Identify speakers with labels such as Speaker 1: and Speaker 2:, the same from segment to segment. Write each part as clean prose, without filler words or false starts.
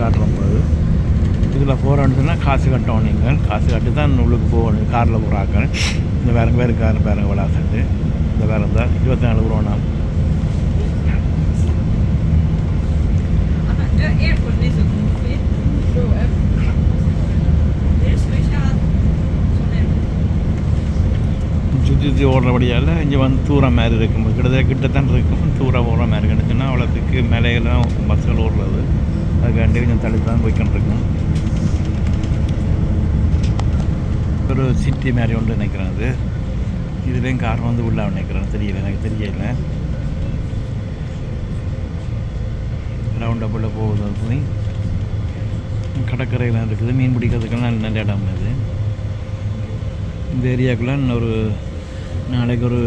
Speaker 1: காட்டுறோம் போது இதில் போகிறோன்ட்டுனா காசு கட்டணும். நீங்கள் காசு கட்டி தான் உள்ளுக்கு போகணும். காரில் போகிறாங்க. இந்த வேறு கார் பேருங்க விளாசட்டு இந்த வேறு இருந்தால் 24 ரூபா. சுற்றி ஓடுறபடியால் இங்கே வந்து தூரம் மாதிரி இருக்கும். கிட்டத்தான் இருக்கும். தூரம் ஓடுற மாதிரி கிடச்சுன்னா அவ்வளோத்துக்கு மேலையெல்லாம் பஸ்ஸில் ஓடுறது. அதுக்காண்டி கொஞ்சம் தள்ளி தான் போய்கிட்டு இருக்கும். ஒரு சிட்டி மாதிரி ஒன்று நினைக்கிறேன். அது இதுலேயும் கார் வந்து உள்ளே நினைக்கிறேன். தெரியல, எனக்கு தெரியல. ரவுண்ட் அப்பில் போகுது. அது கடற்கரையெல்லாம் இருக்குது. மீன் பிடிக்கிறதுக்கெல்லாம் நல்ல இடம் இது. இந்த ஏரியாவுக்குள்ள இன்னொரு நாளைக்கு ஒரு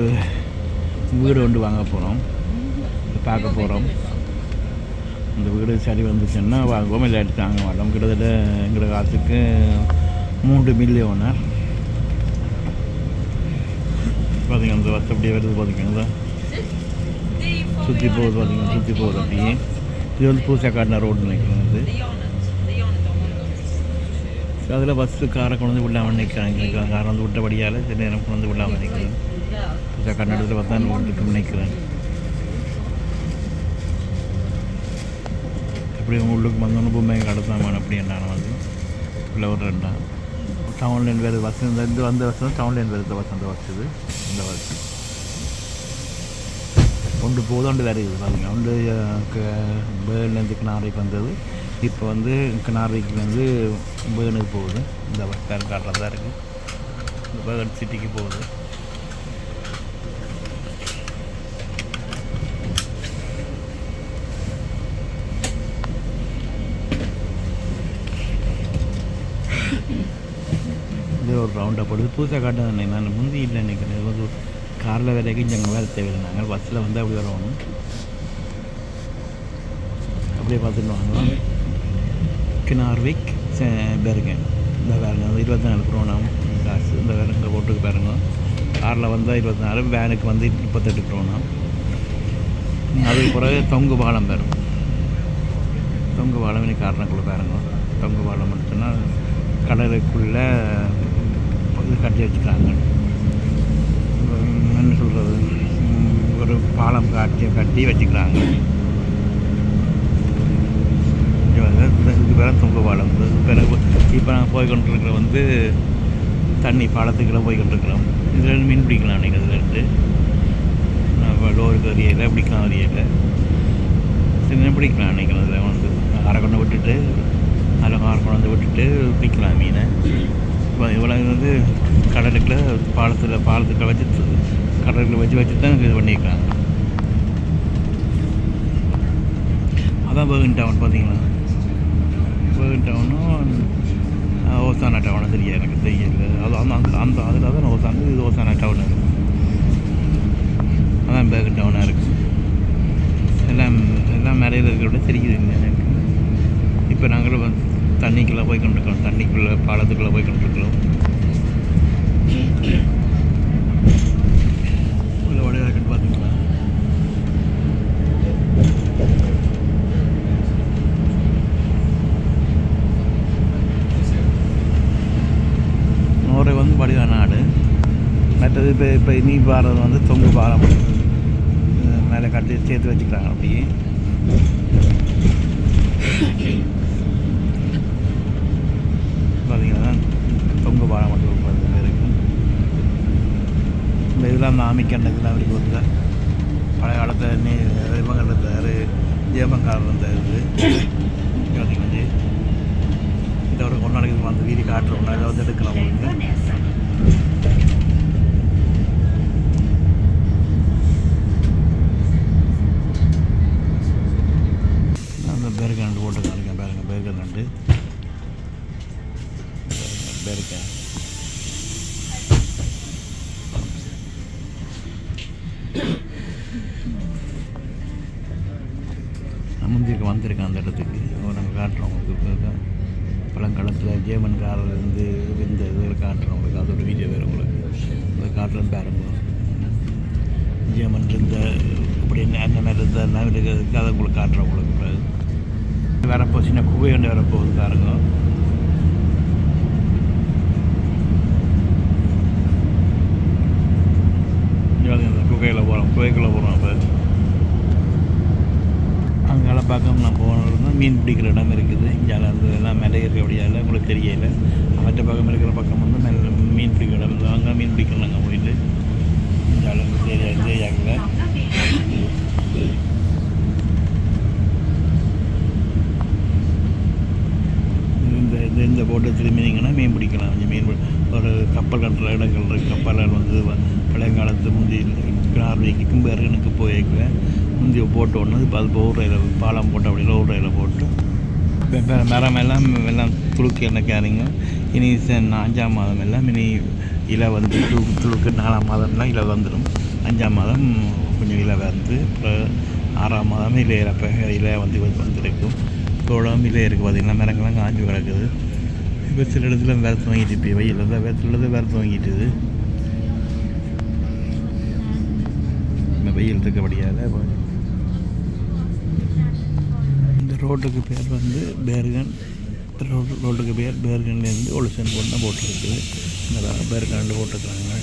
Speaker 1: வீடு ஒன்று வாங்க போகிறோம், பார்க்க போகிறோம். இந்த வீடு சரி வந்துச்சுன்னா வாங்குவோம், இல்லை எடுத்து வாங்க மாட்டோம். கிட்டத்தட்ட எங்களோட காசுக்கு 3 மில்லியன் பார்த்திங்க. அந்த வசதி அப்படியே வருது பார்த்திங்கன்னா சுற்றி போகுது. பார்த்திங்கன்னா சுற்றி போகுது அப்படியே. இது வந்து பூசா காட்டின ரோடு நினைக்கிறது. அதில் பஸ்ஸு காரை கொண்டு வந்து விடாமல் நிற்கிறாங்க. காரை வந்து விட்டபடியால் சில நேரம் கொண்டு வந்து விடாமல் நிற்கிறேன். பூசா கன்னடத்தில் பார்த்தா ரோட்டுக்கு நினைக்கிறேன். எப்படி உள்ளுக்கு வந்தோன்னு பூமை கடத்தாமல் அப்படி என்னான வந்து இல்லை ஒரு 2 டவுன்லேன் வேறு பஸ் இந்த வந்த பஸ் தான் டவுன்லேன் வேறு பஸ் அந்த பஸ் இது. இந்த பஸ் ஒன்று போதும் ஒன்று வேறு இது பார்த்திங்க. ஒன்று பேர்லேருந்து கிணாரிக்கு வந்தது. இப்போ வந்து கிணாரிக்கு வந்து பேர்னுக்கு போகுது. இந்த பஸ் பேர் காட்டில் தான் இருக்குது. இந்த பேர்ன் சிட்டிக்கு போகுது. இது ஒரு ரவுண்டாக போடுது. புதுசாக காட்டுது. நான் முந்தி இல்லை நினைக்கிறேன். இது வந்து காரில் வரைக்கும் இங்கே வேறு தேவையில்லை. நாங்கள் பஸ்ஸில் வந்து அப்படி வரணும். அப்படியே பார்த்துட்டு வாங்க. கினார்விக் பெருகன் இந்த வேறுங்க 24 ரூபா காசு. இந்த வேறுங்க ரோட்டுக்கு பாருங்க. காரில் வந்தால் 24, வேனுக்கு வந்து 38 ரூபா. அதுக்கு பிறகு தொங்கு பாலம் வரும். தொங்கு பாலம் இன்னைக்கு காரணக்குள்ளே பாருங்க. தொங்கு பாலம் மட்டும்னா கடலுக்குள்ளே இது கட்டி வச்சுக்கிறாங்க. என்ன சொல்கிறது, ஒரு பாலம் கட்டி வச்சுக்கிறாங்க. இதுக்கு பேர் தொங்கு பாலம். பிறகு இப்போ நாங்கள் போய்கொண்டிருக்கிற வந்து தண்ணி பாலத்துக்குள்ளே போய்கொண்டிருக்கிறோம். இதில் மீன் பிடிக்கலாம் அன்றைக்கி. அதுலேருந்து லோருக்கு ஏரியாவில் பிடிக்கலாம். ஏரியாவில் சின்ன பிடிக்கலாம் அன்றைக்கி. அதில் வந்து அரை கொண்டு விட்டுட்டு அதில் கார் கொண்டு வந்து விட்டுட்டு பிடிக்கலாம் மீனை. இப்போ இவ்வளோ வந்து கடலுக்குள்ள பாலத்துக்குள்ள வச்சு கடலுக்குள்ள வச்சு தான் இது பண்ணியிருக்காங்க. அதான் பேர்கன் டவுன் பார்த்தீங்களா. பேர்கன் டவுனும் ஓசானா டவுனும் தெரியாது, எனக்கு தெரியல. அது அந்த அதில் தான் ஓசானா, இது ஓசானா டவுன் இருக்குது. அதான் பேர்கன் டவுனாக இருக்குது. எல்லாம் மேலையில் இருக்கிறத தெரியுது எனக்கு. இப்போ நாங்களும் தண்ணிக்குள்ளே போய் கொண்டிருக்கிறோம். தண்ணிக்குள்ளே பாலத்துக்குள்ளே போய் கொண்டிருக்கிறோம். உள்ள வடையாக இருக்குன்னு பார்த்தீங்களா. நோரை வந்து வடிவ நாடு. மற்றது இப்போ நீ பாரது வந்து தொங்கு பாலம் மேலே கட்டி சேர்த்து வச்சுக்கிறாங்க. அப்படியே பார்த்தீங்கன்னா தொங்கு பாலம் மட்டும் இருக்கும். இந்த இதெல்லாம் நாமிக்கண்ண இதெல்லாம் வரைக்கும் வந்து பழைய காலத்தை இவங்க ஜேமங்காரர் இருந்த இது வந்து இதோட கொண்டாடுக்கு வந்து வீதி காட்டுறோம்னா இதை வந்து எடுக்கலாம். உங்களுக்கு அந்த பேருக்கண்டு போட்டு காணிக்கேன் பாருங்க. பேருக்கண்டு பேருக்கேன் முந்திக்கு வந்திருக்கேன் அந்த இடத்துக்கு. நாங்கள் காட்டுறோம் உங்களுக்கு. பழங்காலத்தில் ஜேமன்காரர் இருந்து இந்த இதில் காட்டுறோம் உங்களுக்கு. அதோட வீடியோ வேறு உங்களுக்கு அதை காட்டுறேன்னு பாருங்க. ஜேமன் இருந்த அப்படி என்னென்ன இருந்ததுன்னா இருக்கிறதுக்கு அதை உங்களுக்கு காட்டுறோம் உங்களுக்கு. வரப்போ சின்ன குகை ஒன்று வரப்போகுது பாருங்க. குகையில் போகிறோம், குகைக்குள்ளே போகிறோம். அப்போ அங்கே பார்க்க நான் போனோம்னா மீன் பிடிக்கிற இடம் இருக்குது. இங்கே வந்து எல்லாம் மேலே இருக்கபடியால் உங்களுக்கு தெரியலை. மற்ற பக்கம் இருக்கிற பக்கம் வந்து மீன் பிடிக்கிற இடம் இருக்குது. அங்கே மீன் பிடிக்கிறோம் நாங்கள் போயிட்டு இங்கே அளவுக்கு ஏரியாவில் இந்த போட்டை திரும்பினீங்கன்னா மீன் பிடிக்கலாம். இங்கே மீன் ஒரு கப்பல் கட்டுற இடங்கள் இருக்குது. கப்பலில் வந்து பழையங்காலத்து முந்தி நார்வேக்கு பேருக்கு போயிருக்கல முந்தைய போட்டு ஒன்று இப்போ அது ஊரையில் பாலம் போட்டு அப்படி ஊரையில் போட்டு மரம் எல்லாம் துளுக்கு என்ன கேரிங்க. இனி 5ஆம் மாதம் எல்லாம் இனி இலை வந்து துளுக்கு 4ஆம் மாதம்லாம் இலை வந்துடும். 5ஆம் மாதம் கொஞ்சம் இலை வந்து அப்புறம் 6ஆம் மாதம் இலை வந்துருக்கும். தோளம் இலை இருக்குது. பார்த்திங்கன்னா மரங்கள்லாம் காஞ்சி கிடக்குது. இப்போ சில இடத்துல வேறு வாங்கிட்டு இப்போ வெயில் தான் வேறு வாங்கிட்டுது. இந்த வெயில் இருக்கபடியால் இந்த ரோட்டுக்கு பேர் வந்து பேர்கன். ரோட்டுக்கு பேர் பேர்கன்லேருந்து ஒலிசன் போட்டு போட்டுருக்குது. இந்த பேர்கன் போட்டுருக்குறாங்க.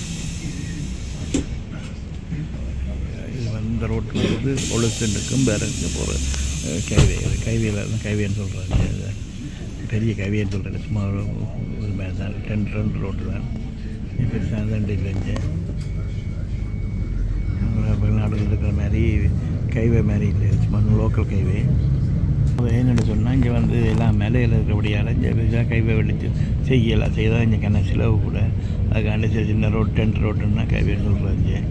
Speaker 1: இது வந்து இந்த ரோட்டில் வந்து ஒலிசனுக்கும் பேருக்கு போகிற கைவேன்னு சொல்கிறாங்க. பெரிய கைவேன்னு சொல்கிறாங்க. சும்மா ஒரு மேலே தான் 2 ரோட்டு தான். பெருசாக 2 இல்லைங்க. வெளிநாடுகள் இருக்கிற மாதிரி கைவே மாதிரி இல்லை. சும்மா லோக்கல் கைவே. அது என்னென்னு சொன்னால் இங்கே வந்து எல்லாம் மேலையில் இருக்கிறபடியால் இங்கே பெருசாக கைவே வெடிச்சு செய்யலாம். செய்தால் இங்கே கண்ண செலவு கூட. அதுக்காண்டி சின்ன ரோடு 10 ரோட்டுன்னா கைவேன்னு சொல்கிறாங்க.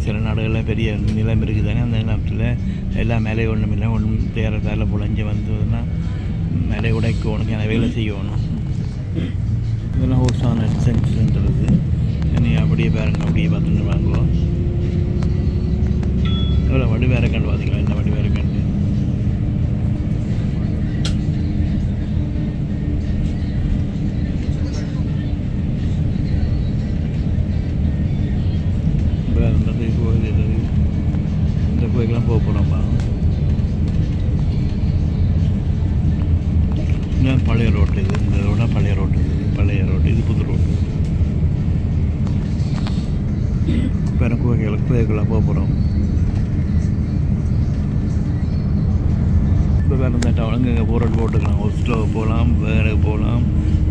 Speaker 1: சில நாடுகளில் பெரிய நிலம் இருக்குது தானே. அந்த நிலத்தில் எல்லாம் மேலே ஒன்றும் இல்லை, ஒன்றும் தேரத்தால் புழைஞ்சி வந்ததுன்னா மேலே உடைக்கணும், ஏன்னா வேலை செய்யணும். இதெல்லாம் ஹோஸான சென்டருக்கு நீ அப்படியே பாருங்க. அப்படியே பார்த்துட்டு வாங்குவோம். எவ்வளோ வடி வேற கண்டு பார்த்தீங்களா? என்ன வடி வேற கண்டு இந்த கோயிலுக்கெல்லாம் போக போகிறோம்ப்பா. இன்னும் பழைய ரோட்டு இது. இந்த ரோடா பழைய ரோட்டு இது புது ரோட்டு. வேறு கோயிலுக்கெல்லாம் போக போகிறோம். இப்போ வேறு இந்த டவுனுங்க இங்கே போகிற போட்டுக்கலாம். ஒஸ்லோ போகலாம், வேறு போகலாம்,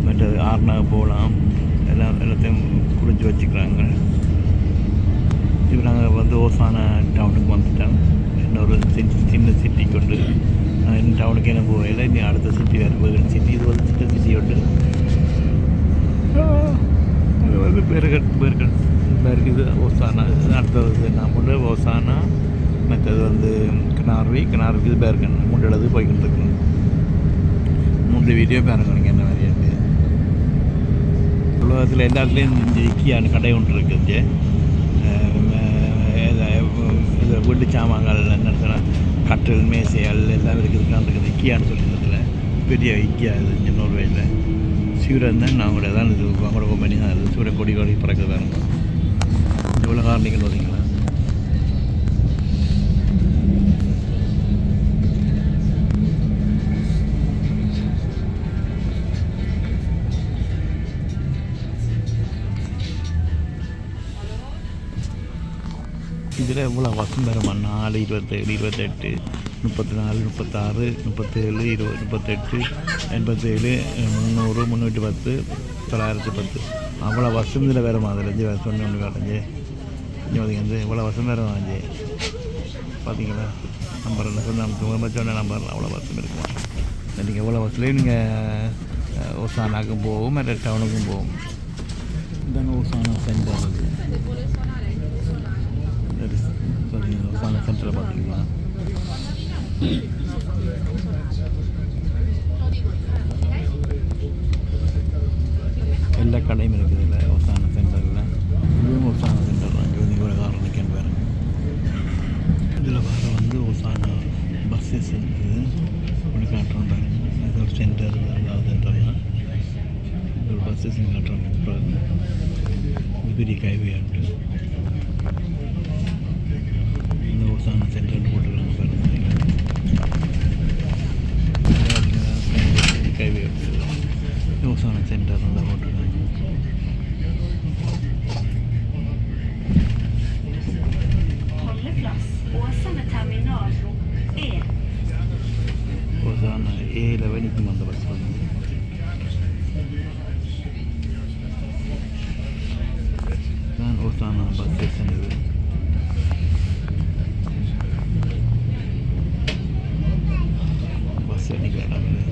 Speaker 1: மற்ற ஆர்னாக போகலாம். எல்லாத்தையும் குறித்து வச்சுக்கிறாங்க. இப்போ நாங்கள் வந்து ஓசான டவுனுக்கு வந்துட்டோம். இன்னொரு சின்ன சிட்டி கொண்டு டவுனுக்கு என்ன போகல. இனி அடுத்த சிட்டி வேறு சிட்டி. இது வந்து சின்ன சிட்டி கொண்டு இது வந்து பேருக்கு ஓசானா. அடுத்தது நான் போட்டு ஓசானா. மற்றது வந்து கிணார்விக்கு இது பேருக்கன் 3 இடத்துக்கு போய்கிட்டு இருக்கணும். 3 வீடியோ பாருங்க நீங்கள் என்ன மாதிரி இருக்குது. உலகத்தில் எல்லா இடத்துலையும் இந்த இக்கியான கடை ஒன்று இருக்குது. இது வீட்டு சாமான்கள் என்ன கட்டில் மேசைகள் எல்லாம் இருக்குது. இக்கியான்னு சொல்லியிருந்ததுல பெரிய இக்கியா இது இங்கே நோர்வேயில். சூரியன் தான் நான் கூட தான் இது அவங்களோட கம்பெனி தான். இது சூரிய கொடி பறக்குது பாருங்க. இவ்வளோ காரணிகள் பார்த்தீங்களா? இதில் எவ்வளோ வசம் பெறுமா? 4, 27, 28, 34, 36, 37, 20, 38, 87, 300, 310, 910 அவ்வளோ வசம் இதில் வேறு மாதிரி சொன்ன ஒன்று காட்டஞ்சு. இங்கே பார்த்தீங்க இவ்வளோ வசம் வேறு வாங்கி பார்த்தீங்களா? நம்பர் சொன்ன நம்பர் அவ்வளோ வசம் இருக்குமா? நீங்கள் எவ்வளோ வசூலையும் நீங்கள் ஓசானாக்கும் போகும், மற்ற டவுனுக்கும் போகும். இதாங்க ஓசானா சென்டர். ஓசானா சென்டரை பார்த்துக்கலாம். எல்லா கடையும் இருக்குது இல்லை ஓசானா சென்டரில். இதுவும் ஓசானா சென்டர் தான். இங்கே வந்து இவ்வளோ காரணம் நிற்கன்னு பாருங்க. இதில் வர வந்து ஓசானா பஸ்ஸஸ் இருக்குது. இப்படி காட்டுறோம் பாருங்க. அது ஒரு சென்டர். அதாவது சென்டர்னால் ஒரு பஸ்ஸஸ் காட்டுறோம். இது பெரிய கைவியாண்டு இந்த ஓசானா சென்டர்னு போட்டுருக்காங்க பாருங்க. போய் நிற்கும் அந்த பஸ் வந்து. தான் ஓசானா பஸ் ஸ்டேஷன் இது. பஸ் நிற்கிற இடம் இது.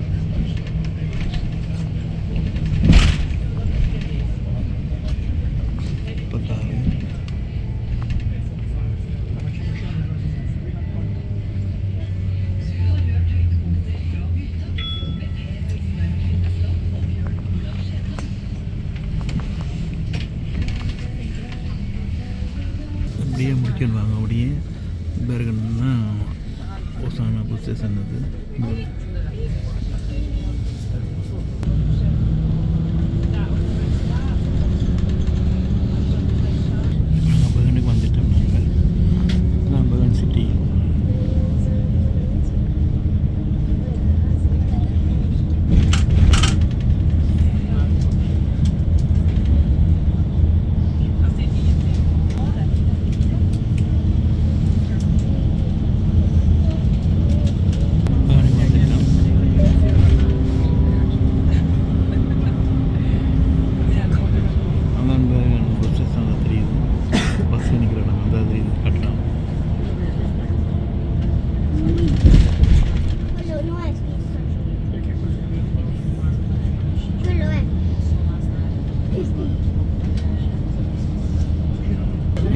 Speaker 1: அப்படியே முடிச்சிடுவாங்க. அப்படியே பெர்கன்னா ஓசானா பஸ் ஸ்டேஷன் அது. நாங்கள் பெர்கனுக்கு வந்துட்டோம். நான் பெர்கன் சிட்டி.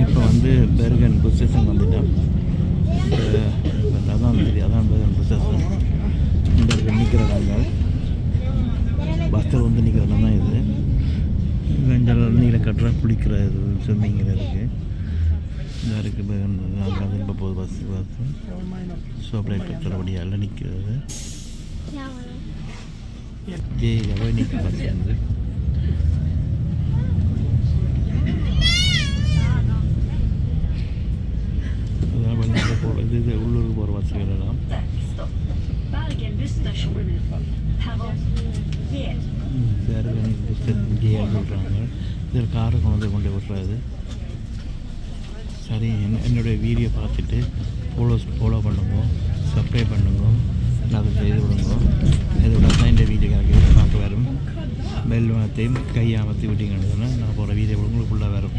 Speaker 1: இப்போ வந்து பெர்கன் பஸ் ஸ்டேஷன் வந்துட்டேன். அதான் தெரியும், அதான் பெர்கன் பஸ் ஸ்டேஷன். இந்த இருக்க நிற்கிற இடங்கள் பஸ்ஸில் வந்து நிற்கிற இடம் தான் இது. வெஞ்சல் நீரை கட்டுற குளிக்கிற இது ஸ்விம்மிங்கில் இருக்குது. இதாக இருக்குது பெர்கன். அங்கே வந்து இப்போ போகுது பஸ். சோப்லைட் கட்டுறபடியாக எல்லாம் நிற்கிறது. எவ்வளோ நிற்கிற பஸ் வந்து இது உள்ளூருக்கு போகிற பஸ்ஸுகள் எல்லாம். பெர்கன் இங்கேயே சொல்கிறாங்க. இதில் காரை கொண்டு விட்டுறாது. சரி, என்னுடைய வீடியோ பார்த்துட்டு ஃபாலோ பண்ணுங்க, சப்ஸ்கிரைப் பண்ணுங்க, அதை செய்து விடுங்க. இதோட தான் இந்த வீடியோ பார்க்க வரும். பெல் வார்த்தையும் கையை அமர்த்தி விட்டீங்கன்னு சொன்னால் நான் போகிற வீடியோ உங்களுக்கு ஃபுல்லாக வரும்.